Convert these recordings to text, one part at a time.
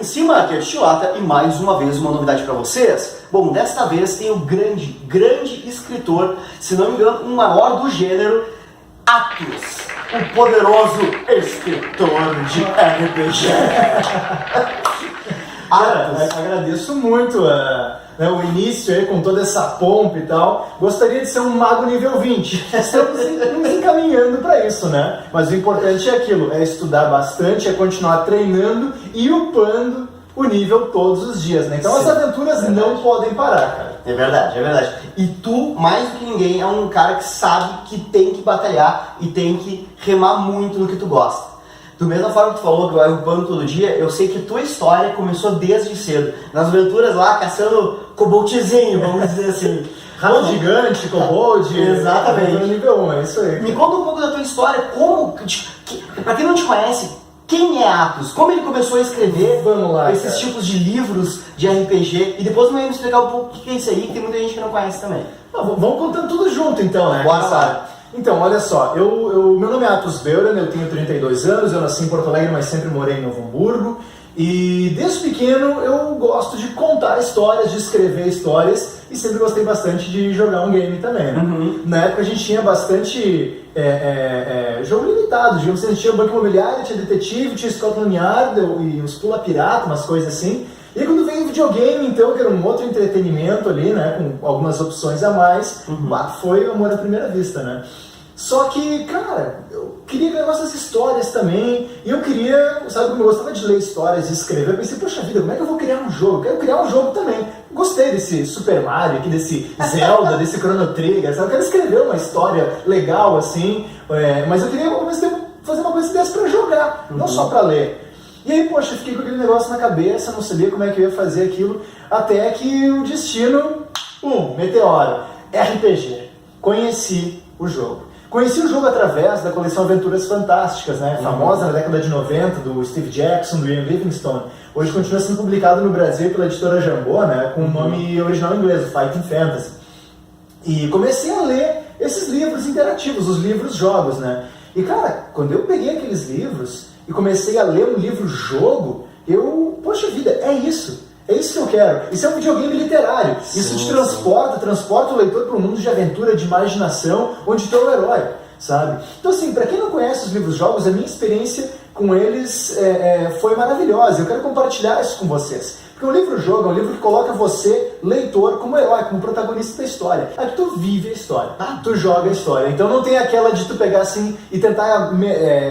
cima, aqui é Chilata e mais uma vez uma novidade para vocês. Bom, desta vez tem o grande escritor, se não me engano, o maior do gênero, Atos, o poderoso escritor de RPG. Agradeço muito o início aí com toda essa pompa e tal. Gostaria de ser um mago nível 20. Estamos nos encaminhando para isso, né? Mas o importante é aquilo, é estudar bastante, é continuar treinando e upando o nível todos os dias, né? Então as aventuras não podem parar, cara. É verdade, é verdade. E tu, mais do que ninguém, é um cara que sabe que tem que batalhar e tem que remar muito no que tu gosta. Da mesma forma que tu falou que vai upando todo dia, eu sei que tua história começou desde cedo. Nas aventuras lá, caçando coboltezinho, vamos dizer assim. Rato gigante, kobold. Exatamente. Nível 1, é isso aí. Me conta um pouco da tua história, pra quem não te conhece, quem é Atos? Como ele começou a escrever esses tipos de livros de RPG? E depois me explicar um pouco o que é isso aí, que tem muita gente que não conhece também. Vamos contando tudo junto então, né? Bora lá. Então, olha só, meu nome é Atos Beuren, eu tenho 32 anos, eu nasci em Porto Alegre, mas sempre morei em Novo Hamburgo. E desde pequeno eu gosto de contar histórias, de escrever histórias e sempre gostei bastante de jogar um game também, né? Uhum. Na época a gente tinha bastante jogo limitado, digamos assim, a gente tinha Banco Imobiliário, tinha Detetive, tinha Scotland Yard e os Pula Pirata, umas coisas assim. E aí quando veio o videogame, então, que era um outro entretenimento ali, né, com algumas opções a mais, foi o amor à primeira vista, né? Só que, cara, eu queria ver nossas histórias também, e eu queria, sabe, como eu gostava de ler histórias e escrever, eu pensei, poxa vida, como é que eu vou criar um jogo? Eu quero criar um jogo também. Gostei desse Super Mario aqui, desse Zelda, desse Chrono Trigger, sabe? Eu quero escrever uma história legal, assim, mas eu queria, ao mesmo tempo, fazer uma coisa dessa pra jogar, não só pra ler. E aí, poxa, eu fiquei com aquele negócio na cabeça, não sabia como é que eu ia fazer aquilo, até que o destino, meteoro, RPG. Conheci o jogo. Conheci o jogo através da coleção Aventuras Fantásticas, né? Famosa na década de 90, do Steve Jackson, do Ian Livingstone. Hoje continua sendo publicado no Brasil pela editora Jambô, né? Com o nome original em inglês, Fighting Fantasy. E comecei a ler esses livros interativos, os livros-jogos, né? E, cara, quando eu peguei aqueles livros e comecei a ler um livro-jogo, poxa vida, é isso. É isso que eu quero. Isso é um videogame literário. Isso te transporta o leitor para um mundo de aventura, de imaginação, onde tu é o herói, sabe? Então, assim, para quem não conhece os livros-jogos, a minha experiência com eles foi maravilhosa. Eu quero compartilhar isso com vocês. Porque o livro-jogo é um livro que coloca você, leitor, como herói, como protagonista da história. Aqui tu vive a história, tu joga a história. Então não tem aquela de tu pegar assim e tentar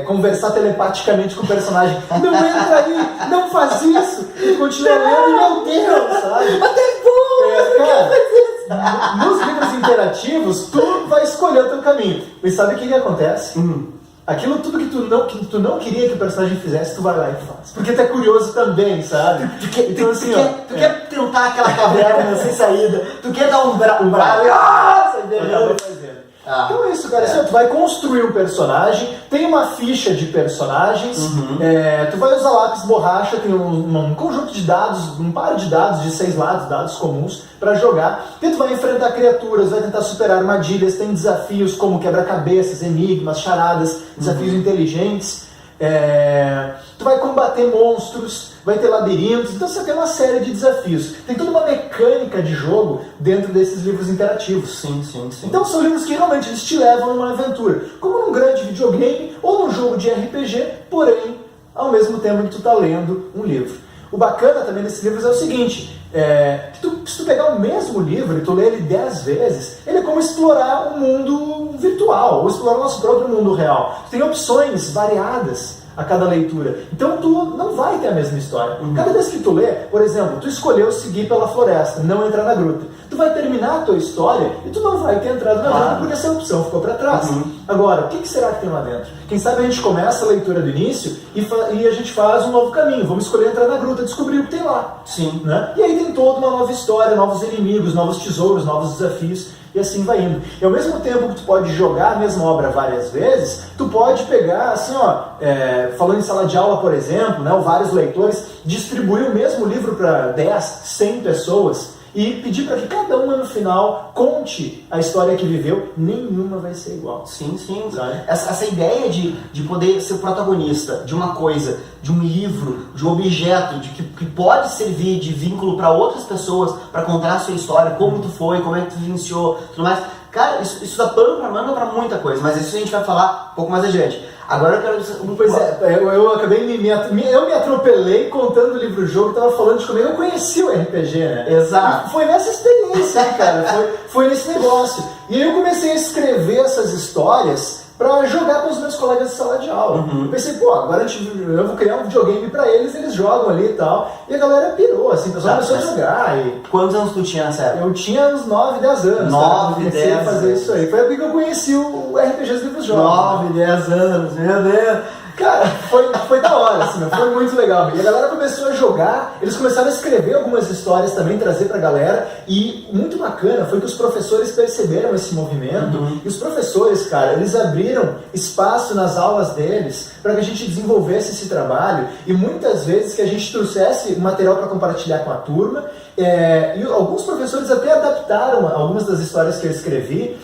conversar telepaticamente com o personagem. Não entra aí, não faz isso. E continua lendo, meu Deus, sabe? Até bom! Cara, nos livros interativos, tu vai escolher o teu caminho. E sabe o que acontece? Aquilo tudo que tu não queria que o personagem fizesse, tu vai lá e faz. Porque tu é curioso também, sabe? Tu quer tentar aquela caverna sem saída, tu quer dar um brado e acaba fazendo. Então é isso, cara. Assim, tu vai construir um personagem, tem uma ficha de personagens, tu vai usar lápis borracha, tem um conjunto de dados, um par de dados de 6 lados, dados comuns, para jogar. E tu vai enfrentar criaturas, vai tentar superar armadilhas, tem desafios como quebra-cabeças, enigmas, charadas, desafios inteligentes. Tu vai combater monstros, vai ter labirintos, então você tem uma série de desafios. Tem toda uma mecânica de jogo dentro desses livros interativos. Sim. Então são livros que realmente eles te levam numa aventura, como num grande videogame ou num jogo de RPG, porém, ao mesmo tempo que tu está lendo um livro. O bacana também desses livros é o seguinte, se tu pegar o mesmo livro e tu ler ele 10 vezes, ele é como explorar um mundo virtual, ou explorar o nosso próprio mundo real. Tu tem opções variadas a cada leitura. Então tu não vai ter a mesma história. Cada vez que tu lê, por exemplo, tu escolheu seguir pela floresta, não entrar na gruta. Tu vai terminar a tua história e tu não vai ter entrado na gruta porque essa opção ficou para trás. Agora, o que será que tem lá dentro? Quem sabe a gente começa a leitura do início e a gente faz um novo caminho. Vamos escolher entrar na gruta, descobrir o que tem lá. Sim. Né? E aí tem toda uma nova história, novos inimigos, novos tesouros, novos desafios. E assim vai indo. E ao mesmo tempo que tu pode jogar a mesma obra várias vezes, tu pode pegar, assim, falando em sala de aula, por exemplo, né, ou vários leitores, distribuir o mesmo livro para 10, 100 pessoas e pedir para que cada uma no final conte a história que viveu, nenhuma vai ser igual. Sim, sim. Sabe? Essa ideia de poder ser protagonista de uma coisa, de um livro, de um objeto, que pode servir de vínculo para outras pessoas, para contar a sua história, como tu foi, como é que tu vivenciou, tudo mais. Cara, isso dá pano pra manga pra muita coisa, mas isso a gente vai falar um pouco mais adiante. Agora eu quero... Pois é, eu acabei eu me atropelei contando o livro-jogo, tava falando de como eu conheci o RPG, né? Exato. E foi nessa experiência, cara, foi nesse negócio. E aí eu comecei a escrever essas histórias pra jogar com os meus colegas de sala de aula. Eu pensei, pô, agora eu vou criar um videogame pra eles jogam ali e tal. E a galera pirou, assim, o pessoal começou a jogar. E... Quantos anos tu tinha, sério? Eu tinha uns 9, 10 anos. 9, 10 comecei a fazer isso aí. Foi aí que eu conheci o RPGs Livros Jogos. 9, 10 anos, meu Deus. Cara, foi da hora, assim, foi muito legal. E a galera começou a jogar, eles começaram a escrever algumas histórias também, trazer pra galera. E muito bacana foi que os professores perceberam esse movimento. E os professores, cara, eles abriram espaço nas aulas deles para que a gente desenvolvesse esse trabalho. E muitas vezes que a gente trouxesse material para compartilhar com a turma. E alguns professores até adaptaram algumas das histórias que eu escrevi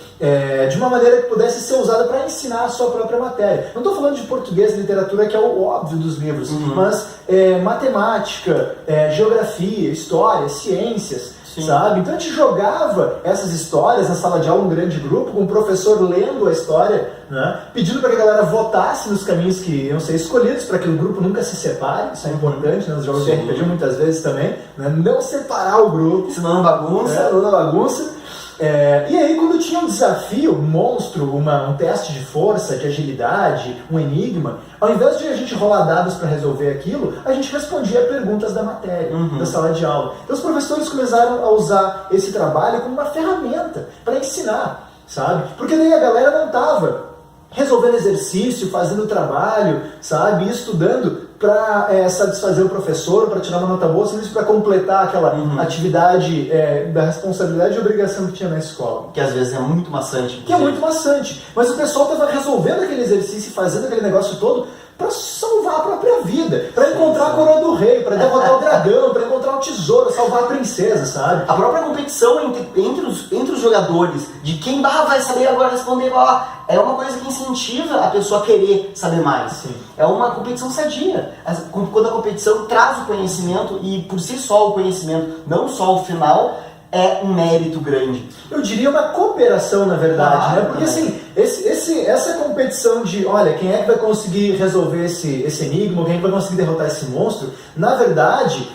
de uma maneira que pudesse ser usada para ensinar a sua própria matéria. Não estou falando de português e literatura, que é o óbvio dos livros, mas matemática, geografia, história, ciências. Sim. Sabe? Então a gente jogava essas histórias na sala de aula, um grande grupo, com o professor lendo a história, né? Pedindo para que a galera votasse nos caminhos que iam ser escolhidos, para que o grupo nunca se separe, isso é importante, né? Nos jogos de RPG muitas vezes também, né? Não separar o grupo. Senão não bagunça. Não bagunça. E aí quando tinha um desafio, um monstro, um teste de força, de agilidade, um enigma, ao invés de a gente rolar dados para resolver aquilo, a gente respondia perguntas da matéria, da sala de aula. Então os professores começaram a usar esse trabalho como uma ferramenta para ensinar, sabe? Porque daí a galera não estava resolvendo exercício, fazendo trabalho, sabe? Estudando para satisfazer o professor, para tirar uma nota boa, simplesmente para completar aquela atividade da responsabilidade e obrigação que tinha na escola. Que às vezes é muito maçante. Que é muito maçante. Mas o pessoal estava resolvendo aquele exercício e fazendo aquele negócio todo para salvar a própria vida, para encontrar a coroa do rei, para derrotar o dragão, para encontrar o tesouro, salvar a princesa, sabe? A própria competição entre os jogadores, de quem vai saber agora responder, é uma coisa que incentiva a pessoa a querer saber mais. Sim. É uma competição sadia. Quando a competição traz o conhecimento, e por si só o conhecimento, não só o final, é um mérito grande. Eu diria uma cooperação, na verdade, né? Porque assim, essa competição de, olha, quem é que vai conseguir resolver esse enigma, quem é que vai conseguir derrotar esse monstro, na verdade,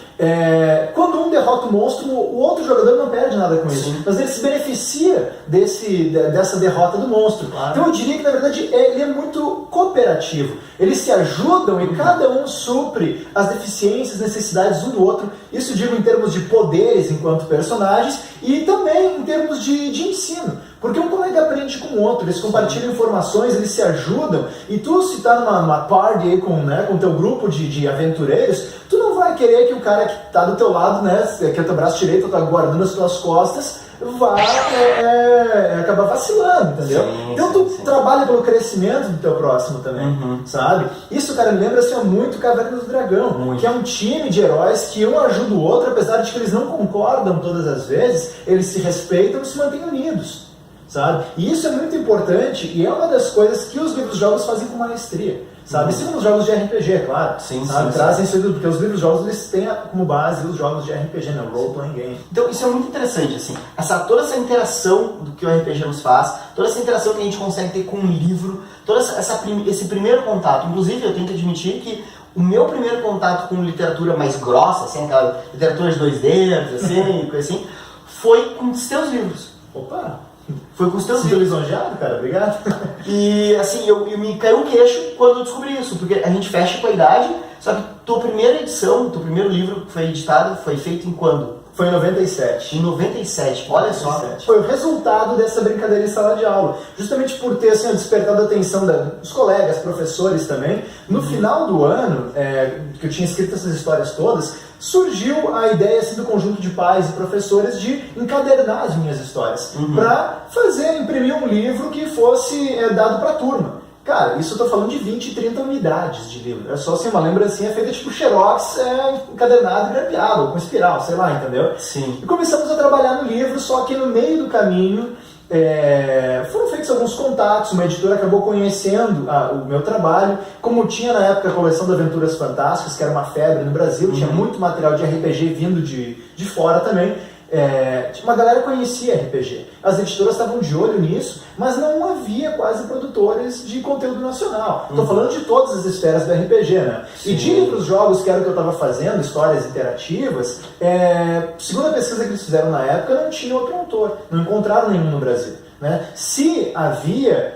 quando um derrota o monstro, o outro jogador não perde nada com isso. Mas ele se beneficia dessa derrota do monstro. Claro. Então eu diria que, na verdade, ele é muito cooperativo. Eles se ajudam e cada um supre as deficiências, necessidades um do outro. Isso digo em termos de poderes enquanto personagens e também em termos de ensino. Porque um colega aprende com o outro, eles compartilham informações, eles se ajudam. E tu, se tá numa party aí com o teu grupo de aventureiros, tu não vai querer que o cara que tá do teu lado, né, que é o teu braço direito, tá guardando as tuas costas, vai acabar vacilando, entendeu? Então tu trabalha pelo crescimento do teu próximo também, sabe? Isso, cara, me lembra assim, muito Caverna do Dragão, que é um time de heróis que um ajuda o outro, apesar de que eles não concordam todas as vezes, eles se respeitam e se mantêm unidos. Sabe? E isso é muito importante e é uma das coisas que os livros-jogos fazem com maestria, sabe? Assim como os jogos de RPG, é claro. Sim, trazem isso, porque os livros-jogos eles têm como base os jogos de RPG, né? O role-playing game. Então isso é muito interessante, assim. Toda essa interação do que o RPG nos faz, toda essa interação que a gente consegue ter com um livro, esse primeiro contato. Inclusive, eu tenho que admitir que o meu primeiro contato com literatura mais grossa, assim, aquela literatura de 2 dedos, assim, coisa assim, foi com os teus livros. Opa! Foi com os teus livros. Lisonjeado, cara, obrigado. E assim, eu me caiu um queixo quando eu descobri isso, porque a gente fecha com a idade, só que tua primeira edição, teu primeiro livro que foi editado, foi feito em quando? Foi em 97. Em 97, olha 97. Só. Foi o resultado dessa brincadeira em sala de aula. Justamente por ter assim, despertado a atenção dos colegas, professores também. No final do ano, que eu tinha escrito essas histórias todas, surgiu a ideia assim, do conjunto de pais e professores de encadernar as minhas histórias. Para imprimir um livro que fosse dado para a turma. Cara, isso eu tô falando de 20, 30 unidades de livro. É só assim, uma lembrancinha feita tipo xerox, encadernado e grampeado, ou com espiral, sei lá, entendeu? Sim. E começamos a trabalhar no livro, só que no meio do caminho foram feitos alguns contatos, uma editora acabou conhecendo o meu trabalho, como tinha na época a coleção de Aventuras Fantásticas, que era uma febre no Brasil, tinha muito material de RPG vindo de fora também, uma galera conhecia RPG. As editoras estavam de olho nisso, mas não havia quase produtores de conteúdo nacional. Estou falando de todas as esferas do RPG, né? Sim. E de livros, jogos, que era o que eu estava fazendo, histórias interativas, segundo a pesquisa que eles fizeram na época, não tinha outro autor, não encontraram nenhum no Brasil. Né? Se havia,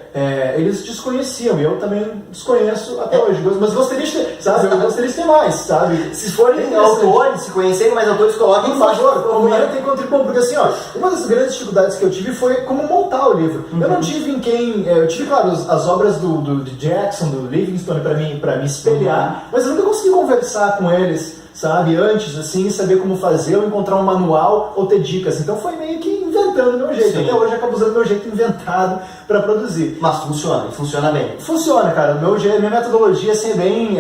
eles desconheciam, e eu também desconheço até hoje, mas gostaria de ter, sabe? Eu gostaria de ter mais, sabe? Se forem autores, se conhecerem mais autores, coloquem embaixo. Comentem e contribuam, porque assim, ó, uma das grandes dificuldades que eu tive foi como montar o livro. Eu não tive em quem, eu tive, claro, as obras do Jackson, do Livingstone para me espelhar, mas eu nunca consegui conversar com eles, sabe, antes, assim, saber como fazer, ou encontrar um manual, ou ter dicas. Então foi meio que inventando o meu jeito. Sim. Até hoje eu acabo usando o meu jeito inventado para produzir. Mas funciona, e funciona bem. Funciona, cara. Minha metodologia assim, é bem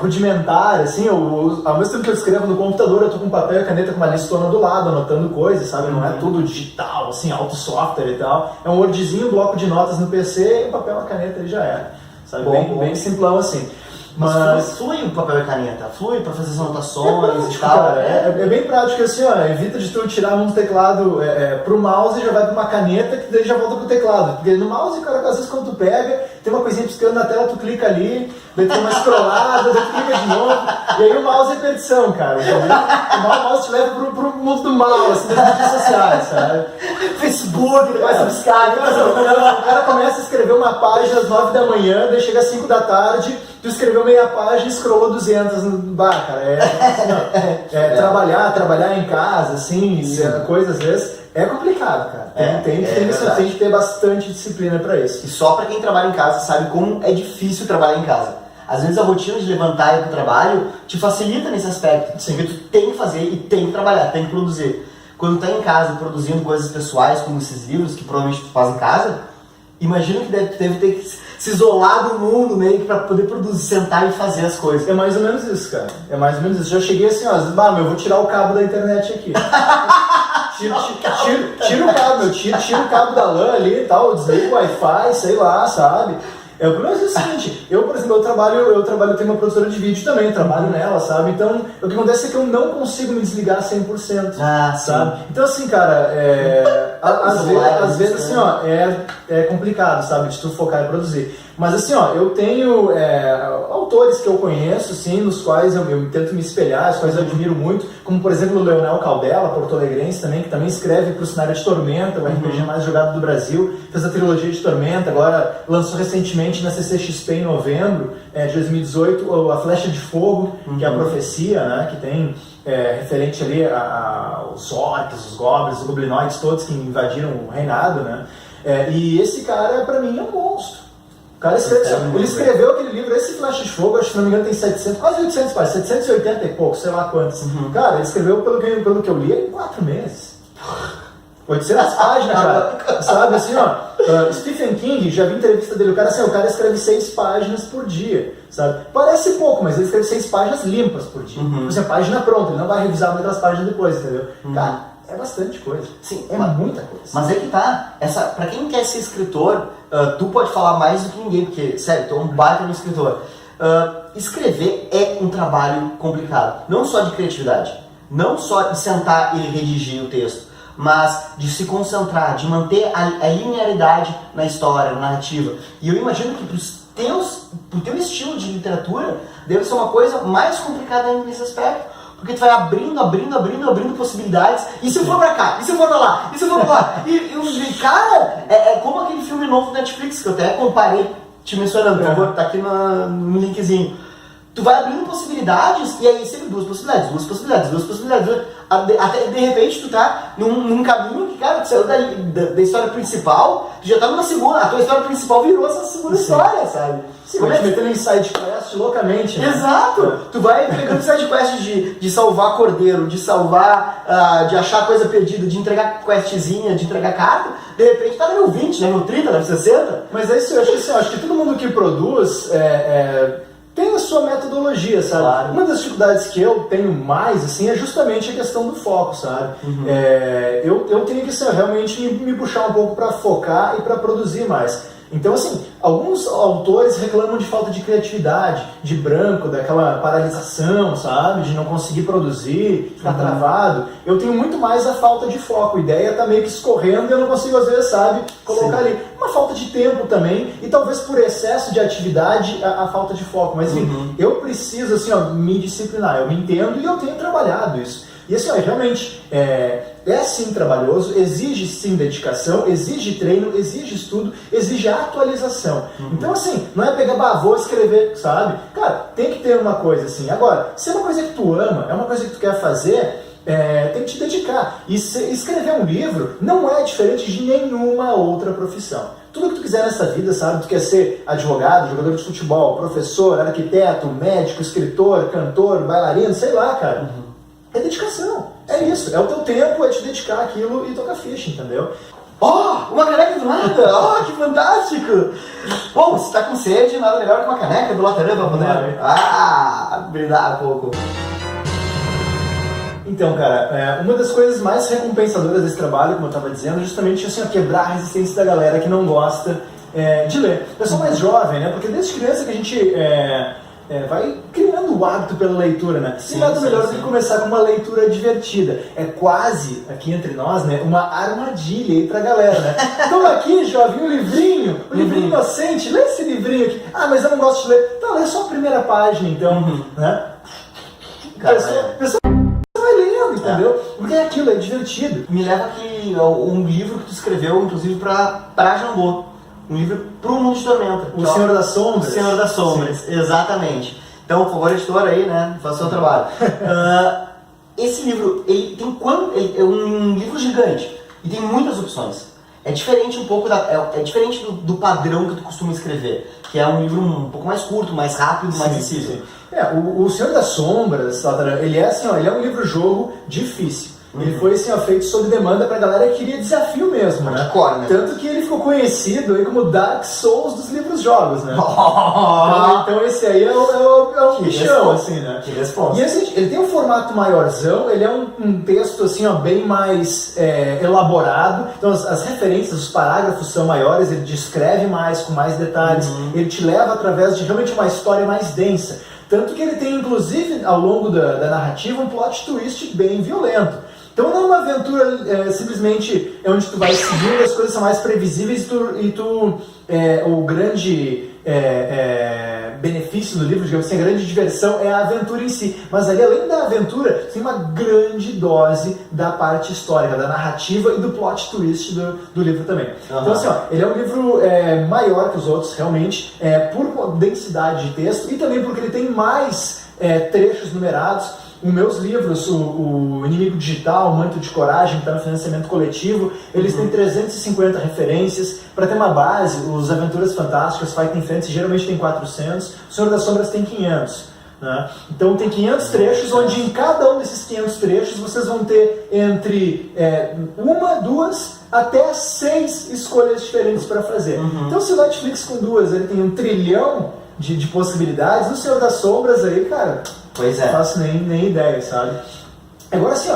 rudimentar, assim, ao mesmo tempo que eu escrevo no computador, eu tô com papel e caneta com uma listona do lado, anotando coisas, sabe? Não é tudo digital, assim, alto software e tal. É um Wordzinho, um bloco de notas no PC, e o papel e a caneta aí já era. Sabe? Bem simplão assim. Mas flui o papel e caneta, flui pra fazer as anotações e tal. Cara, é bem prático assim, ó, evita de tu tirar um teclado pro mouse e já vai pra uma caneta que daí já volta pro teclado. Porque no mouse, cara, às vezes quando tu pega, tem uma coisinha piscando na tela, tu clica ali, daí tem uma scrollada, daí tu clica de novo, e aí o mouse é perdição, cara. O mouse te leva pro mundo do mal, assim, das redes sociais, sabe? Facebook, começa a piscar. O cara começa a escrever uma página às 9 da manhã, daí chega às 5 da tarde, tu escreveu meia página e scrollou 200 no bar, cara. Trabalhar em casa, assim, coisa às vezes, é complicado, cara. Tem que ter bastante disciplina pra isso. E só pra quem trabalha em casa sabe como é difícil trabalhar em casa. Às vezes a rotina de levantar e ir pro trabalho te facilita nesse aspecto. Porque tu tem que fazer e tem que trabalhar, tem que produzir. Quando tu tá em casa produzindo coisas pessoais, como esses livros que provavelmente tu faz em casa, imagina que deve ter que se isolar do mundo meio que pra poder produzir, sentar e fazer as coisas. É mais ou menos isso, cara. É mais ou menos isso. Já cheguei assim, ó, às vezes, eu vou tirar o cabo da internet aqui. Tira o cabo, tira o cabo da LAN ali e tal, desliga o Wi-Fi, sei lá, sabe? O problema é o seguinte, eu, por exemplo, eu tenho uma produtora de vídeo também, trabalho nela, sabe? Então, o que acontece é que eu não consigo me desligar 100%, sabe? Então, assim, cara, às vezes, assim, ó, é complicado, sabe, de tu focar e produzir. Mas, assim, ó, eu tenho autores que eu conheço, sim, nos quais eu tento me espelhar, os quais eu admiro muito, como, por exemplo, o Leonel Caldela, porto-alegrense também, que também escreve para o cenário de Tormenta, o RPG mais jogado do Brasil, fez a trilogia de Tormenta, agora lançou recentemente na CCXP em novembro de 2018, a Flecha de Fogo, que é a profecia, né, que tem referente ali aos orcs, os goblins, os goblinoides todos que invadiram o reinado, né, e esse cara, pra mim, é um monstro. O cara ele escreveu aquele livro, esse Flecha de Fogo, acho que não me engano tem 700, quase 800 páginas, 780 e pouco, sei lá quantos. Cara, ele escreveu, pelo que eu li, em 4 meses. 800 páginas, cara. Sabe, assim, ó, Stephen King, já vi entrevista dele, o cara escreve 6 páginas por dia, sabe? Parece pouco, mas ele escreve 6 páginas limpas por dia. Por exemplo, página pronta, ele não vai revisar muitas páginas depois, entendeu? Cara, é bastante coisa. Sim, muita coisa. Mas é que tá, pra quem quer ser escritor, tu pode falar mais do que ninguém, porque, sério, tu é um baita no escritor. Escrever é um trabalho complicado, não só de criatividade, não só de sentar e redigir o texto, mas de se concentrar, de manter a linearidade na história, na narrativa. E eu imagino que pro teu estilo de literatura deve ser uma coisa mais complicada ainda nesse aspecto. Porque tu vai abrindo possibilidades. E se eu for pra cá? E se eu for pra lá? E se eu for pra lá? Cara, é como aquele filme novo do Netflix, que eu até comparei, te mencionando, que eu vou botar aqui no linkzinho. Tu vai abrindo possibilidades, e aí sempre duas possibilidades. Até de repente tu tá num caminho que, cara, tu saiu da história principal, tu já tá numa segunda, a tua história principal virou essa segunda história, sabe? Você vai te metendo em side quest loucamente, né? Exato! Tu vai pegando side quest de salvar cordeiro, de salvar, de achar coisa perdida, de entregar questzinha, de entregar carta, De repente tá level 20, level 30, level 60. Mas é isso, eu acho que, assim, eu acho que todo mundo que produz tem a sua metodologia, sabe? Claro. Uma das dificuldades que eu tenho mais, assim, é justamente a questão do foco, sabe? Eu tenho que, assim, realmente me puxar um pouco para focar e para produzir mais. Então, assim, alguns autores reclamam de falta de criatividade, de branco, daquela paralisação, sabe? De não conseguir produzir, ficar travado. Eu tenho muito mais a falta de foco. A ideia tá meio que escorrendo e eu não consigo, às vezes, sabe? Colocar ali. Uma falta de tempo também e talvez por excesso de atividade a falta de foco. Mas, enfim, eu preciso, assim, ó, me disciplinar. Eu me entendo e eu tenho trabalhado isso. E assim, ó, realmente, é sim trabalhoso, exige sim dedicação, exige treino, exige estudo, exige atualização. Então assim, não é pegar, vou escrever, sabe? Cara, tem que ter uma coisa assim. Agora, se é uma coisa que tu ama, é uma coisa que tu quer fazer, tem que te dedicar. E escrever um livro não é diferente de nenhuma outra profissão. Tudo que tu quiser nessa vida, sabe? Tu quer ser advogado, jogador de futebol, professor, arquiteto, médico, escritor, cantor, bailarino, sei lá, cara. É dedicação, é isso, é o teu tempo, é te dedicar àquilo e tocar ficha, entendeu? Uma caneca do nada, que fantástico! Bom, se tá com sede, nada melhor que uma caneca do Latarã pra poder brindar um pouco. Então, cara, uma das coisas mais recompensadoras desse trabalho, como eu estava dizendo, é justamente assim, quebrar a resistência da galera que não gosta de ler. Eu sou mais jovem, né? Porque desde criança que a gente vai criando o hábito pela leitura, né? E nada melhor do que começar com uma leitura divertida. É quase, aqui entre nós, né, uma armadilha aí pra galera, né? Então aqui, jovem, um livrinho inocente, lê esse livrinho aqui. Mas eu não gosto de ler. Então lê só a primeira página, então, né? Pessoa vai lendo, entendeu? Porque é aquilo, é divertido. Me leva aqui um livro que tu escreveu, inclusive, pra Jambô. Um livro pro Mundo de Tormenta. O Senhor das Sombras. O Senhor das Sombras, sim. Exatamente. Então, por favor, editor aí, né? Faça o seu trabalho. Esse livro, ele é um livro gigante e tem muitas opções. É diferente um pouco é diferente do padrão que tu costuma escrever, que é um livro um pouco mais curto, mais rápido, mais acessível. O Senhor das Sombras, ele é assim, ele é um livro-jogo difícil. Ele foi assim, feito sob demanda pra galera que queria desafio mesmo, né? Hardcore, né? Tanto que ele ficou conhecido aí como Dark Souls dos livros-jogos, né? Então esse aí é um bichão, assim, né? Que resposta. E assim, ele tem um formato maiorzão, ele é um texto assim, bem mais elaborado. Então as referências, os parágrafos são maiores, ele descreve mais, com mais detalhes. Ele te leva através de realmente uma história mais densa. Tanto que ele tem, inclusive, ao longo da narrativa, um plot twist bem violento. Então não é uma aventura simplesmente onde tu vai seguindo, as coisas são mais previsíveis o grande benefício do livro, digamos assim, a grande diversão é a aventura em si. Mas ali, além da aventura, tem uma grande dose da parte histórica, da narrativa e do plot twist do livro também. Então assim, ele é um livro maior que os outros, realmente, por densidade de texto e também porque ele tem mais trechos numerados. Os meus livros, o Inimigo Digital, o Manto de Coragem, que está no financiamento coletivo, eles têm 350 referências. Para ter uma base, os Aventuras Fantásticas, Fighting Fantasy, geralmente tem 400, o Senhor das Sombras tem 500. Né? Então tem 500 trechos, onde em cada um desses 500 trechos vocês vão ter entre 1, 2, até 6 escolhas diferentes para fazer. Então se o Netflix com 2 ele tem 1 trilhão de possibilidades, no Senhor das Sombras aí, cara... Pois é. Não faço nem ideia, sabe? Agora assim,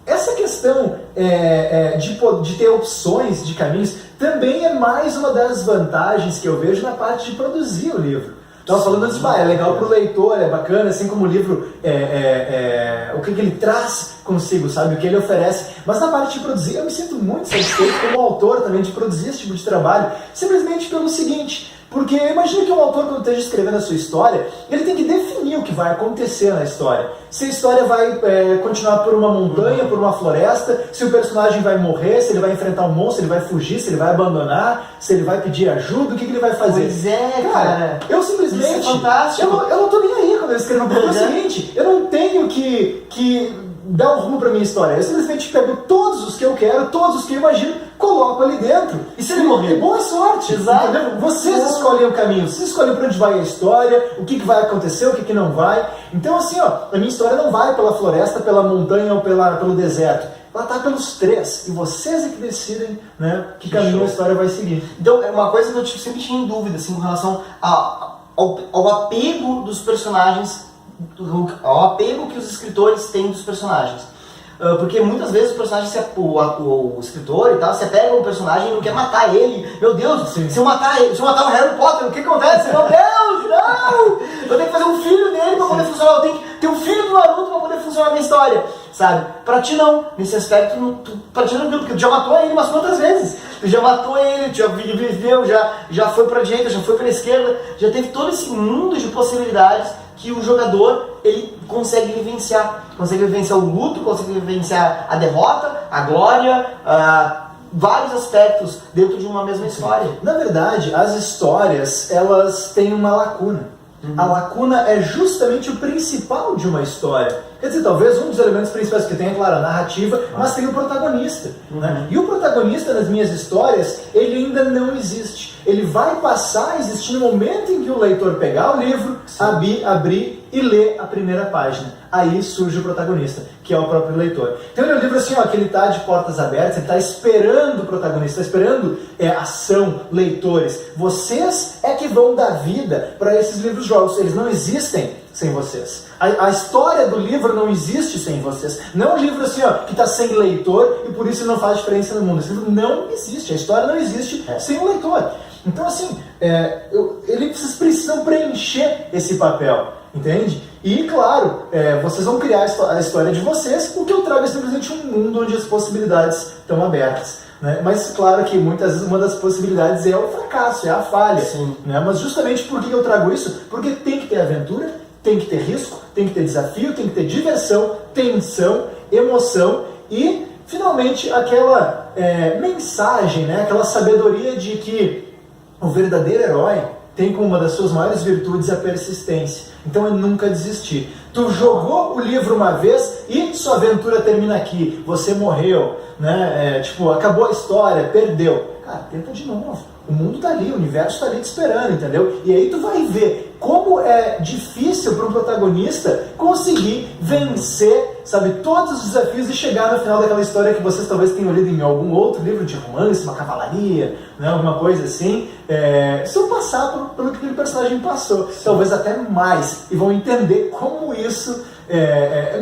essa questão de ter opções de caminhos também é mais uma das vantagens que eu vejo na parte de produzir o livro. Estava falando antes, é legal para o leitor, é bacana, assim como o livro, o que ele traz consigo, sabe? O que ele oferece. Mas na parte de produzir, eu me sinto muito satisfeito como autor também de produzir esse tipo de trabalho, simplesmente pelo seguinte... Porque imagina que um autor, quando esteja escrevendo a sua história, ele tem que definir o que vai acontecer na história. Se a história vai continuar por uma montanha, por uma floresta, se o personagem vai morrer, se ele vai enfrentar um monstro, se ele vai fugir, se ele vai abandonar, se ele vai pedir ajuda, o que ele vai fazer. Pois é, cara. Eu simplesmente... Isso é fantástico. Eu não tô nem aí quando eu escrevo, porque é o seguinte, eu não tenho que dar um rumo pra minha história. Eu simplesmente pego todos os que eu quero, todos os que eu imagino, coloco ali dentro. E se ele morrer? Boa sorte. Exato. Entendeu? Vocês escolhem o caminho, vocês escolhem pra onde vai a história, o que vai acontecer, o que não vai. Então assim, a minha história não vai pela floresta, pela montanha ou pelo deserto. ela tá pelos 3, e vocês é que decidem, né, que caminho a história vai seguir. Então, é uma coisa que eu sempre tinha em dúvida, assim, com relação ao apego dos personagens, ao apego que os escritores têm dos personagens. Porque muitas vezes o personagem, o escritor e tal, se apega a um personagem e não quer matar ele. Meu Deus, se eu matar o Harry Potter, o que acontece? Meu Deus, não! Eu tenho que fazer um filho dele pra poder funcionar, eu tenho que ter um filho do Naruto pra poder funcionar a minha história, sabe? Pra ti não, nesse aspecto, pra ti não, porque tu já matou ele umas quantas vezes. Tu já matou ele, tu já viveu, já foi pra direita, já foi pra esquerda, já teve todo esse mundo de possibilidades que o jogador, ele consegue vivenciar o luto, consegue vivenciar a derrota, a glória, vários aspectos dentro de uma mesma história. Na verdade, as histórias, elas têm uma lacuna. A lacuna é justamente o principal de uma história. Quer dizer, talvez um dos elementos principais que tem, é claro, a narrativa, mas tem o protagonista. Né? E o protagonista nas minhas histórias, ele ainda não existe. Ele vai passar a existir no momento em que o leitor pegar o livro, abrir e ler a primeira página. Aí surge o protagonista, que é o próprio leitor. Tem um livro assim, ó, que ele está de portas abertas, ele está esperando o protagonista, está esperando ação, leitores. Vocês é que vão dar vida para esses livros-jogos. Eles não existem sem vocês. A história do livro não existe sem vocês. Não é um livro assim, ó, que está sem leitor e por isso não faz diferença no mundo. Esse livro não existe. A história não existe sem o leitor. Então, assim, vocês precisam preencher esse papel, entende? E, claro, vocês vão criar a história de vocês, o que eu trago é simplesmente um mundo onde as possibilidades estão abertas. Né? Mas, claro que muitas vezes uma das possibilidades é o fracasso, é a falha. Né? Mas justamente por que eu trago isso? Porque tem que ter aventura, tem que ter risco, tem que ter desafio, tem que ter diversão, tensão, emoção e, finalmente, aquela mensagem, né? Aquela sabedoria de que o verdadeiro herói tem como uma das suas maiores virtudes a persistência. Então é nunca desistir. Tu jogou o livro uma vez e sua aventura termina aqui. Você morreu, né? Acabou a história, perdeu. Cara, tenta de novo. O mundo tá ali, o universo tá ali te esperando, entendeu? E aí tu vai ver como é difícil para um protagonista conseguir vencer, sabe, todos os desafios e chegar no final daquela história que vocês talvez tenham lido em algum outro livro de romance, uma cavalaria, né, alguma coisa assim. Se eu passar pelo que aquele personagem passou, talvez até mais, e vão entender como isso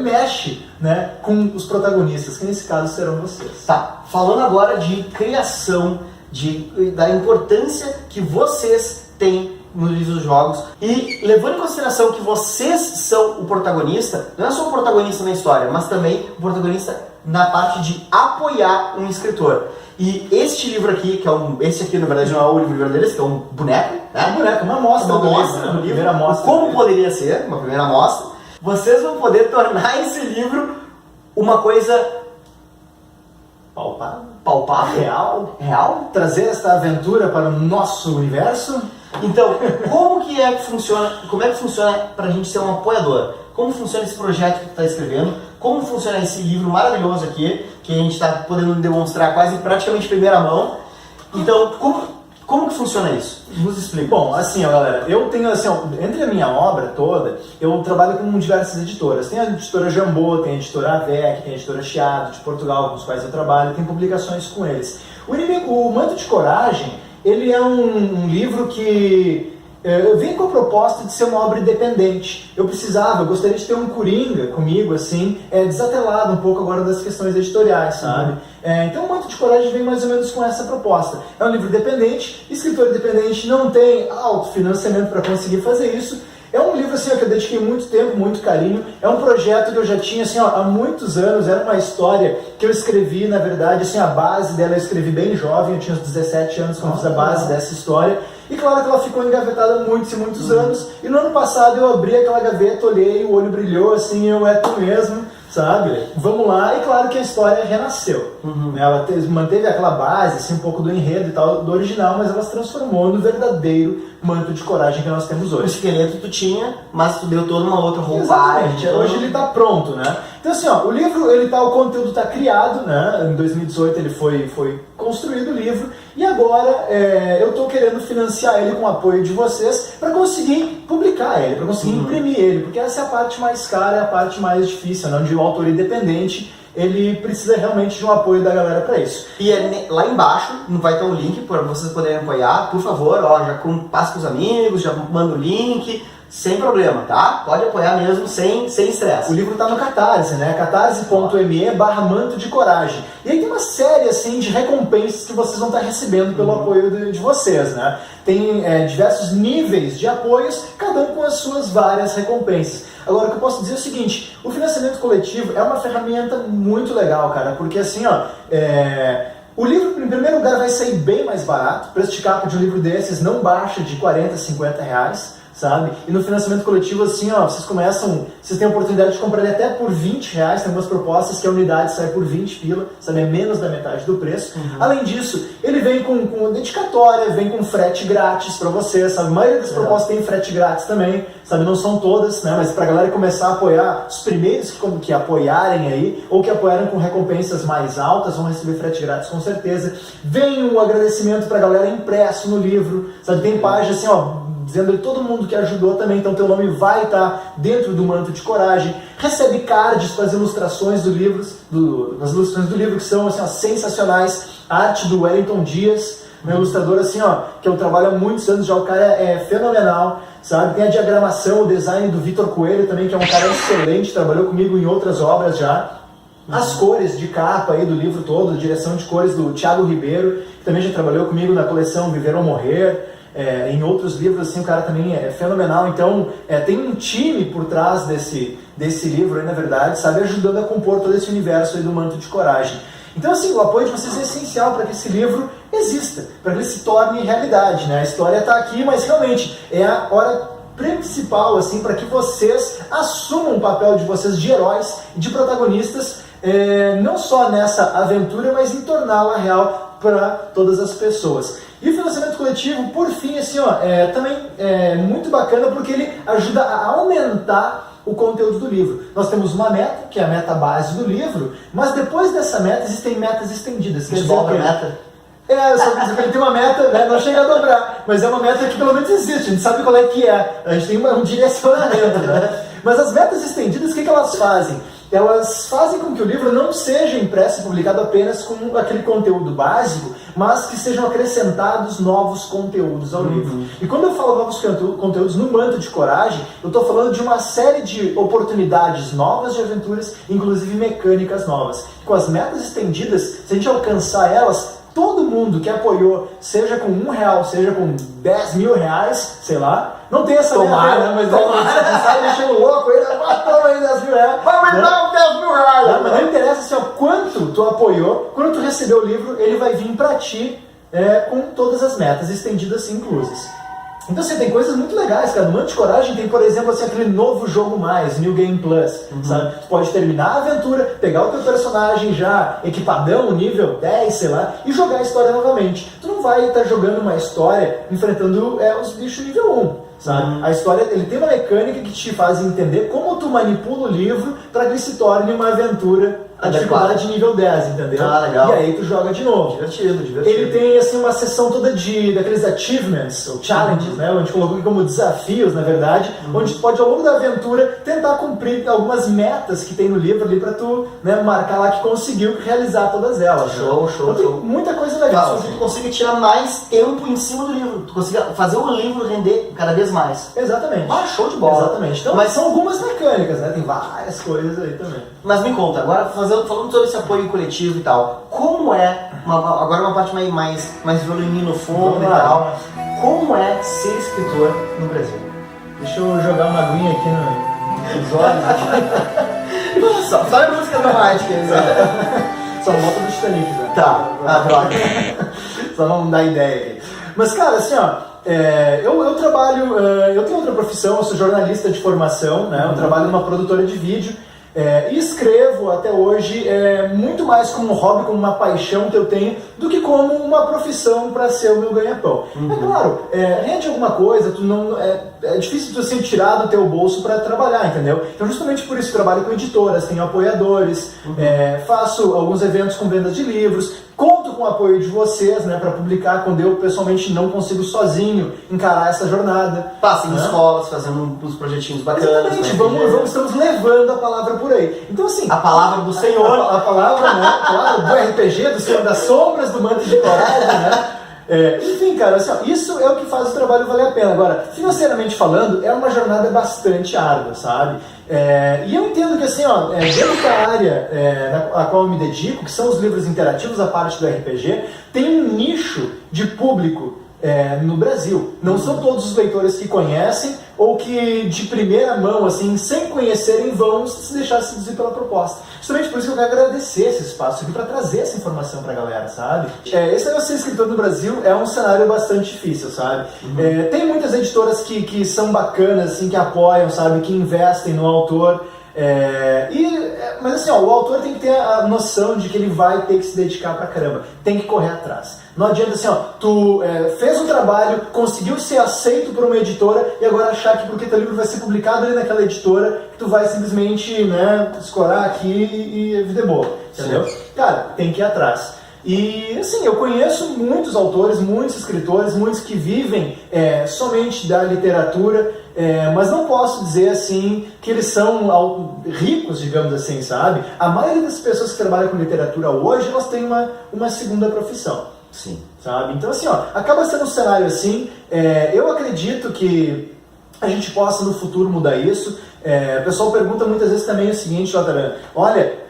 mexe, né, com os protagonistas, que nesse caso serão vocês. Tá, falando agora de criação, da importância que vocês têm nos livros dos jogos e levando em consideração que vocês são o protagonista, não é só o protagonista na história, mas também o protagonista na parte de apoiar um escritor. E este livro aqui, esse aqui na verdade não é o livro verdadeiro, esse aqui é um boneco, né? Um boneco, uma amostra do livro, primeira amostra. Como poderia ser, uma primeira amostra. Vocês vão poder tornar esse livro uma coisa palpável, real, trazer esta aventura para o nosso universo. Então, como é que funciona para a gente ser um apoiador? Como funciona esse projeto que tu está escrevendo? Como funciona esse livro maravilhoso aqui, que a gente está podendo demonstrar praticamente primeira mão? Então, como que funciona isso? Nos explica. Bom, assim, ó, galera, eu tenho, assim, ó, entre a minha obra toda, eu trabalho com diversas editoras. Tem a editora Jambô, tem a editora AVEC, tem a editora Chiado, de Portugal, com os quais eu trabalho, tem publicações com eles. O Manto de Coragem, ele é um livro que eu vim com a proposta de ser uma obra independente. Eu gostaria de ter um coringa comigo, assim, desatrelado um pouco agora das questões editoriais, sabe? Então o Manto de Coragem vem mais ou menos com essa proposta. É um livro independente, escritor independente não tem autofinanciamento para conseguir fazer isso. É um livro assim, que eu dediquei muito tempo, muito carinho. É um projeto que eu já tinha assim, há muitos anos. Era uma história que eu escrevi, na verdade, assim, a base dela eu escrevi bem jovem. Eu tinha uns 17 anos quando fiz a base dessa história. E claro que ela ficou engavetada há muitos e muitos anos. E no ano passado eu abri aquela gaveta, olhei, o olho brilhou, assim, eu tu mesmo, sabe? Vamos lá. E claro que a história renasceu. Ela manteve aquela base, assim, um pouco do enredo e tal, do original, mas ela se transformou no verdadeiro Manto de Coragem que nós temos hoje. O esqueleto tu tinha, mas tu deu toda uma outra roupagem. Hoje ele está pronto, né? Então assim, ó, o livro, o conteúdo está criado, né? Em 2018 ele foi construído o livro e agora eu estou querendo financiar ele com o apoio de vocês para conseguir publicar ele, para conseguir imprimir ele, porque essa é a parte mais cara, é a parte mais difícil, né? Onde o autor independente ele precisa realmente de um apoio da galera para isso. E lá embaixo vai ter um link para vocês poderem apoiar. Por favor, ó, já passa com os amigos, já manda o link, sem problema, tá? Pode apoiar mesmo, sem estresse. O livro tá no Catarse, né? catarse.me/manto de coragem. E aí tem uma série, assim, de recompensas que vocês vão estar recebendo pelo apoio de vocês, né? Tem diversos níveis de apoios, cada um com as suas várias recompensas. Agora, o que eu posso dizer é o seguinte, o financiamento coletivo é uma ferramenta muito legal, cara, porque assim, ó, o livro, em primeiro lugar, vai sair bem mais barato. O preço de capa de um livro desses não baixa de 40, 50 reais. Sabe? E no financiamento coletivo, assim, ó, vocês têm a oportunidade de comprar ele até por 20 reais, tem algumas propostas que a unidade sai por 20 pila, sabe? É menos da metade do preço. Além disso, ele vem com dedicatória, vem com frete grátis pra vocês, sabe? A maioria das propostas tem frete grátis também, sabe? Não são todas, né? Mas pra galera começar a apoiar, os primeiros que apoiarem aí, ou que apoiaram com recompensas mais altas, vão receber frete grátis com certeza. Vem um agradecimento pra galera impresso no livro, sabe? Tem página assim, ó, dizendo de todo mundo que ajudou também, então teu nome vai estar dentro do manto de coragem. Recebe cards com as ilustrações do livro, as ilustrações do livro que são assim, ó, sensacionais. A arte do Wellington Dias, meu ilustrador assim, ó, que eu trabalho há muitos anos já, o cara é fenomenal, sabe? Tem a diagramação, o design do Vitor Coelho também, que é um cara excelente, trabalhou comigo em outras obras já. As cores de capa aí do livro todo, a direção de cores do Thiago Ribeiro, que também já trabalhou comigo na coleção Viver ou Morrer. Em outros livros, assim, o cara também é fenomenal. Então, tem um time por trás desse livro, aí, na verdade, sabe, ajudando a compor todo esse universo aí do Manto de Coragem. Então, assim, o apoio de vocês é essencial para que esse livro exista, para que ele se torne realidade, né? A história está aqui, mas realmente é a hora principal, assim, para que vocês assumam o papel de vocês de heróis e de protagonistas, não só nessa aventura, mas em torná-la real para todas as pessoas. E o financiamento coletivo, por fim, assim, ó, também é muito bacana porque ele ajuda a aumentar o conteúdo do livro. Nós temos uma meta, que é a meta base do livro, mas depois dessa meta existem metas estendidas. Quer dizer, a meta? Só que ele tem uma meta, né, não chega a dobrar, mas é uma meta que pelo menos existe, a gente sabe qual é que é, a gente tem um direcionamento, né? Mas as metas estendidas, o que elas fazem? Elas fazem com que o livro não seja impresso e publicado apenas com aquele conteúdo básico, mas que sejam acrescentados novos conteúdos ao livro. E quando eu falo novos conteúdos no Manto de Coragem, eu estou falando de uma série de oportunidades novas de aventuras, inclusive mecânicas novas. Com as metas estendidas, se a gente alcançar elas, todo mundo que apoiou, seja com R$1, seja com 10 mil reais, sei lá, não tem essa tomara, né? Mas você sai deixando louco, aí toma aí 10 mil reais. Vai aumentar os 10 mil reais! Mas não interessa assim, ó, quanto tu apoiou, quando tu recebeu o livro, ele vai vir pra ti com todas as metas estendidas inclusas. Então, assim, tem coisas muito legais, cara. No Manto de Coragem tem, por exemplo, assim, aquele novo jogo mais, New Game Plus, sabe? Tu pode terminar a aventura, pegar o teu personagem já equipadão, nível 10, sei lá, e jogar a história novamente. Tu não vai estar jogando uma história enfrentando os bichos nível 1. Sabe? A história, ele tem uma mecânica que te faz entender como tu manipula o livro para que ele se torne uma aventura a dificuldade nível 10, entendeu? Ah, legal. E aí tu joga de novo. Divertido. Ele tem assim uma seção toda daqueles achievements, ou challenges, né? Onde colocou como desafios, na verdade, onde tu pode ao longo da aventura tentar cumprir algumas metas que tem no livro ali pra tu, né, marcar lá que conseguiu realizar todas elas. Show. Então tem muita coisa legal. Assim, tu consiga tirar mais tempo em cima do livro, tu consiga fazer o livro render cada vez mais. Exatamente. Show de bola. Exatamente. Então, mas são algumas mecânicas, né? Tem várias coisas aí também. Mas me conta, agora falando sobre esse apoio coletivo e tal, como agora uma parte mais violininho no fundo e tal, como é ser escritor no Brasil? Deixa eu jogar uma aguinha aqui nos olhos. Só a música dramática, Só volta do Titanic, né? Tá, droga. Só vamos dar ideia aí. Mas, cara, assim, ó, eu trabalho, eu tenho outra profissão, eu sou jornalista de formação, né? Eu trabalho numa produtora de vídeo. E escrevo até hoje muito mais como um hobby, como uma paixão que eu tenho, do que como uma profissão para ser o meu ganha-pão. É claro, rende alguma coisa, é difícil tu ser tirar do teu bolso para trabalhar, entendeu? Então justamente por isso trabalho com editoras, tenho apoiadores, faço alguns eventos com vendas de livros, conto com com o apoio de vocês, né, para publicar quando eu pessoalmente não consigo sozinho encarar essa jornada. Passa em escolas, fazendo uns projetinhos bacanas. Exatamente, estamos levando a palavra por aí. Então assim, a palavra do Senhor, a palavra, né, a palavra do RPG, do Senhor das Sombras, do Manto de Coragem, né? Enfim, cara, assim, ó, isso é o que faz o trabalho valer a pena. Agora, financeiramente falando, é uma jornada bastante árdua, sabe? E eu entendo que, assim, ó, dentro da área a qual eu me dedico, que são os livros interativos, a parte do RPG, tem um nicho de público no Brasil. Não são todos os leitores que conhecem ou que de primeira mão, assim, sem conhecerem, vão se deixar seduzir pela proposta. Justamente por isso que eu quero agradecer esse espaço aqui para trazer essa informação pra galera, sabe? Esse negócio de ser escritor no Brasil é um cenário bastante difícil, sabe? Tem muitas editoras que são bacanas, assim, que apoiam, sabe? Que investem no autor. Mas assim, ó, o autor tem que ter a noção de que ele vai ter que se dedicar pra caramba, tem que correr atrás. Não adianta assim, ó, tu fez um trabalho, conseguiu ser aceito por uma editora e agora achar que porque teu livro vai ser publicado ali naquela editora, que tu vai simplesmente, né, escorar aqui e a vida é boa, entendeu? Sim. Cara, tem que ir atrás. E assim, eu conheço muitos autores, muitos escritores, muitos que vivem somente da literatura, mas não posso dizer assim que eles são ricos, digamos assim, sabe? A maioria das pessoas que trabalham com literatura hoje, elas têm uma segunda profissão. Sim. Sabe? Então assim, ó, acaba sendo um cenário assim, eu acredito que a gente possa no futuro mudar isso. O pessoal pergunta muitas vezes também o seguinte, olha,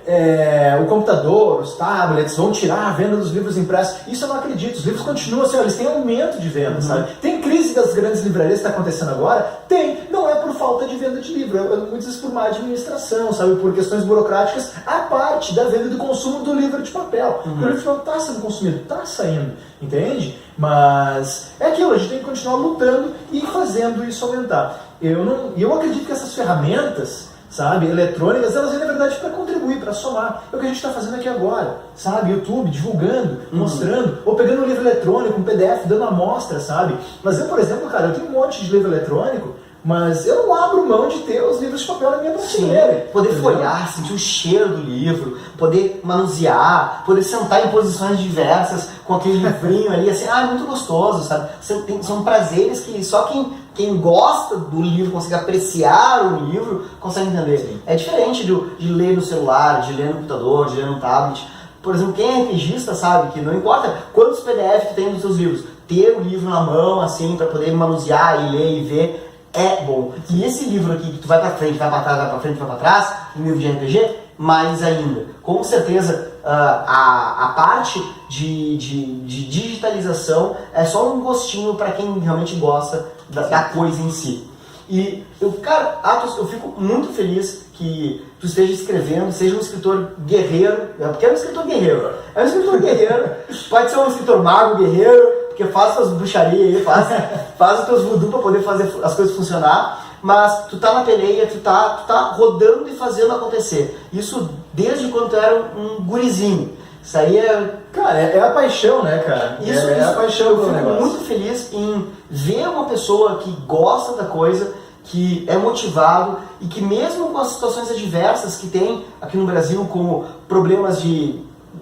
o computador, os tablets vão tirar a venda dos livros impressos. Isso eu não acredito, os livros continuam assim, eles têm aumento de venda, sabe? Tem crise das grandes livrarias que está acontecendo agora? Tem, não é por falta de venda de livro, muitas vezes por má administração, sabe? Por questões burocráticas, a parte da venda e do consumo do livro de papel. O livro de papel está sendo consumido, está saindo, entende? Mas é aquilo, a gente tem que continuar lutando e fazendo isso aumentar. Eu acredito que essas ferramentas, sabe, eletrônicas, elas vêm na verdade para contribuir, para somar. É o que a gente está fazendo aqui agora, sabe, YouTube, divulgando, mostrando, ou pegando um livro eletrônico, um PDF, dando amostra, sabe. Mas eu, por exemplo, cara, eu tenho um monte de livro eletrônico, mas eu não abro mão de ter os livros de papel na minha prateleira. Poder folhear, sentir o cheiro do livro, poder manusear, poder sentar em posições diversas com aquele livrinho ali, assim, é muito gostoso, sabe? São prazeres que só quem gosta do livro, consegue apreciar o livro, consegue entender. Sim. É diferente de ler no celular, de ler no computador, de ler no tablet. Por exemplo, quem é RPGista sabe que não importa quantos PDF que tem nos seus livros, ter o livro na mão, assim, para poder manusear e ler e ver, é bom. E esse livro aqui, que tu vai pra frente, vai pra trás, vai pra frente, vai pra trás, um livro de RPG, mais ainda. Com certeza, a parte de digitalização é só um gostinho para quem realmente gosta da coisa em si. E cara, Atos, eu fico muito feliz que tu esteja escrevendo, seja um escritor guerreiro, porque é um escritor guerreiro. É um escritor guerreiro, pode ser um escritor mago, guerreiro, porque faz suas bruxarias aí, faz os teus voodoo para poder fazer as coisas funcionar, mas tu tá na peleia, tu tá rodando e fazendo acontecer. Isso desde quando tu era um gurizinho. Isso aí é... Cara, é a paixão, né, cara? Isso, a paixão do negócio. Eu fico muito feliz em ver uma pessoa que gosta da coisa, que é motivado e que mesmo com as situações adversas que tem aqui no Brasil, como problemas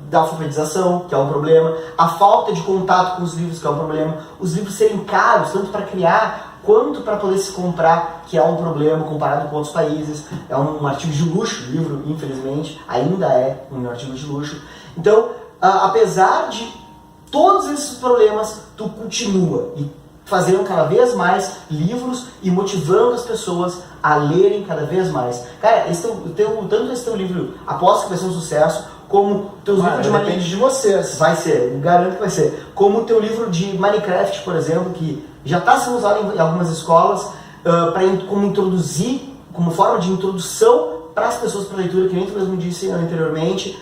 da alfabetização, que é um problema, a falta de contato com os livros, que é um problema, os livros serem caros, tanto para criar quanto para poder se comprar, que é um problema comparado com outros países. É um artigo de luxo, o livro, infelizmente, ainda é um artigo de luxo. Então, apesar de todos esses problemas, tu continua e fazendo cada vez mais livros e motivando as pessoas a lerem cada vez mais. Cara, tanto esse teu livro, aposto que vai ser um sucesso, como teus livros de Minecraft... Depende de vocês. Vai ser, garanto que vai ser. Como o teu livro de Minecraft, por exemplo, que já está sendo usado em algumas escolas, como forma de introdução para as pessoas para a leitura, que nem tu mesmo disse anteriormente.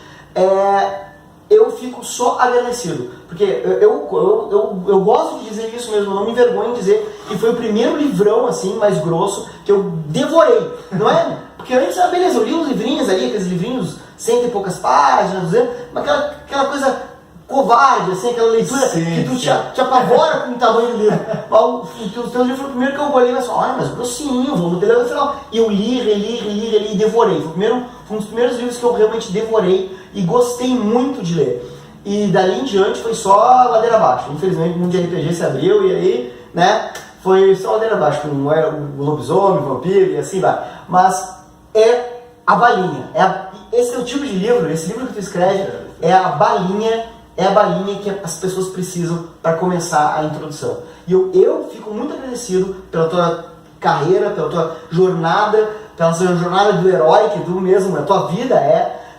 Eu fico só agradecido, porque eu gosto de dizer isso mesmo, eu não me envergonho de dizer que foi o primeiro livrão assim, mais grosso, que eu devorei, não é? Porque antes, beleza, eu li uns livrinhos ali, aqueles livrinhos 100 e poucas páginas, mas aquela coisa covarde, assim, aquela leitura que tu te apavora com o tamanho do livro. O teu livro foi o primeiro que eu olhei e falei, olha, mas grossinho, vamos ter no final. E eu li e devorei. Foi um dos primeiros livros que eu realmente devorei e gostei muito de ler. e dali em diante foi só ladeira abaixo. Infelizmente o mundo de RPG se abriu e aí, né, foi só ladeira abaixo, como era o lobisomem, o vampiro e assim vai. Mas é a balinha, esse é o tipo de livro, esse livro que tu escreve é a balinha que as pessoas precisam para começar a introdução. E eu fico muito agradecido pela tua carreira, pela tua jornada, pela sua jornada do herói que tu mesmo, a tua vida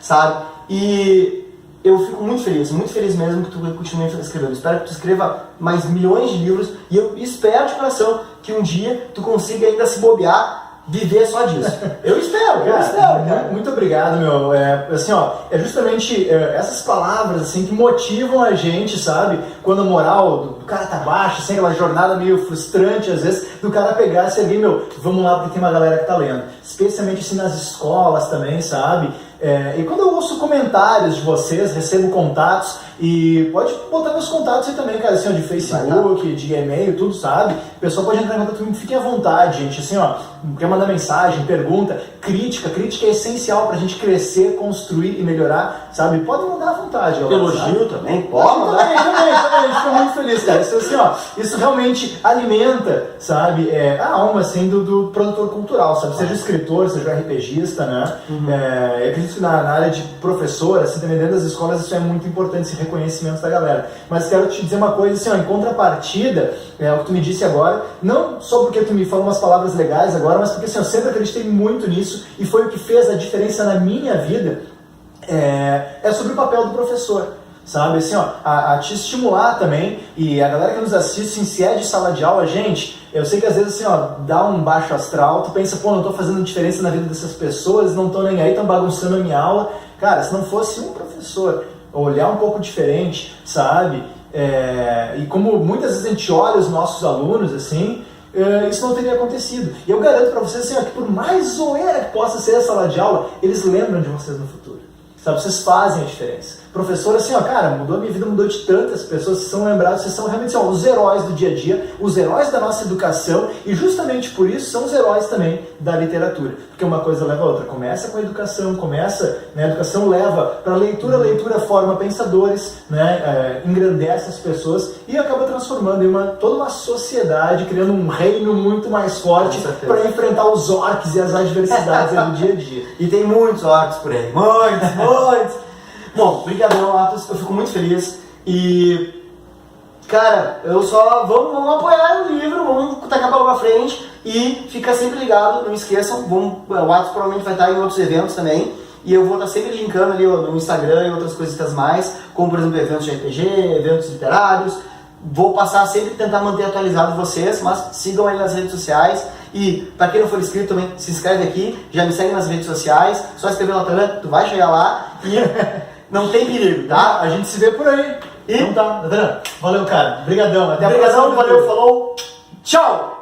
sabe? E eu fico muito feliz mesmo que tu continue escrevendo. Espero que tu escreva mais milhões de livros e eu espero de coração que um dia tu consiga ainda se bobear, viver só disso. Eu espero, cara. Muito obrigado, meu. Assim, ó, é justamente essas palavras assim que motivam a gente, sabe? Quando a moral do cara tá baixa, assim, aquela jornada meio frustrante, às vezes, do cara pegar e servir, meu, vamos lá porque tem uma galera que tá lendo. Especialmente assim nas escolas também, sabe? E quando eu ouço comentários de vocês, recebo contatos, e pode botar meus contatos aí também, cara, assim, ó, de Facebook, de e-mail, tudo, sabe? O pessoal pode entrar em contato comigo, fiquem à vontade, gente, assim, ó, quer mandar mensagem, pergunta, crítica é essencial pra gente crescer, construir e melhorar, sabe? Pode mandar à vontade, galera. Elogio também, pode mandar. Também, a gente fica muito feliz, cara. Isso, assim, ó, isso realmente alimenta, sabe, a alma, assim, do produtor cultural, sabe? Seja escritor, seja RPGista, né? Eu acredito que na área de professor, assim, também dentro das escolas, isso é muito importante, esse reconhecimento da galera. Mas quero te dizer uma coisa, assim, ó, em contrapartida, o que tu me disse agora, não só porque tu me falou umas palavras legais agora, mas porque, assim, eu sempre acreditei muito nisso e foi o que fez a diferença na minha vida, é sobre o papel do professor. Sabe, assim, ó, a te estimular também, e a galera que nos assiste, se é de sala de aula, gente, eu sei que às vezes, assim, ó, dá um baixo astral, tu pensa, pô, não tô fazendo diferença na vida dessas pessoas, não tô nem aí, tão bagunçando a minha aula. Cara, se não fosse um professor olhar um pouco diferente, sabe, e como muitas vezes a gente olha os nossos alunos, assim, isso não teria acontecido. E eu garanto pra vocês, assim, ó, que por mais zoeira que possa ser a sala de aula, eles lembram de vocês no futuro. Sabe, vocês fazem a diferença. Professor, assim, ó, cara, mudou a minha vida, mudou de tantas pessoas, vocês são lembrados, vocês são realmente, assim, ó, os heróis do dia a dia, os heróis da nossa educação, e justamente por isso são os heróis também da literatura. Porque uma coisa leva a outra. Começa com a educação, né, a educação leva para a leitura, a leitura forma pensadores, né, engrandece as pessoas e acaba transformando em toda uma sociedade, criando um reino muito mais forte para enfrentar os orcs e as adversidades do dia a dia. E tem muitos orcs por aí, muitos. Bom, brigadão, Atos, eu fico muito feliz e, cara, vamos apoiar o livro, vamos tacar pra frente e fica sempre ligado, não esqueçam, o Atos provavelmente vai estar em outros eventos também e eu vou estar sempre linkando ali no Instagram e outras coisas mais, como por exemplo eventos de RPG, eventos literários, vou passar sempre tentar manter atualizado vocês, mas sigam aí nas redes sociais. E para quem não for inscrito também, se inscreve aqui, já me segue nas redes sociais, só escrever Latam, tu vai chegar lá e não tem perigo, tá? A gente se vê por aí. Então tá, valeu, cara. Obrigadão, até a próxima. Obrigadão, valeu, falou, tchau!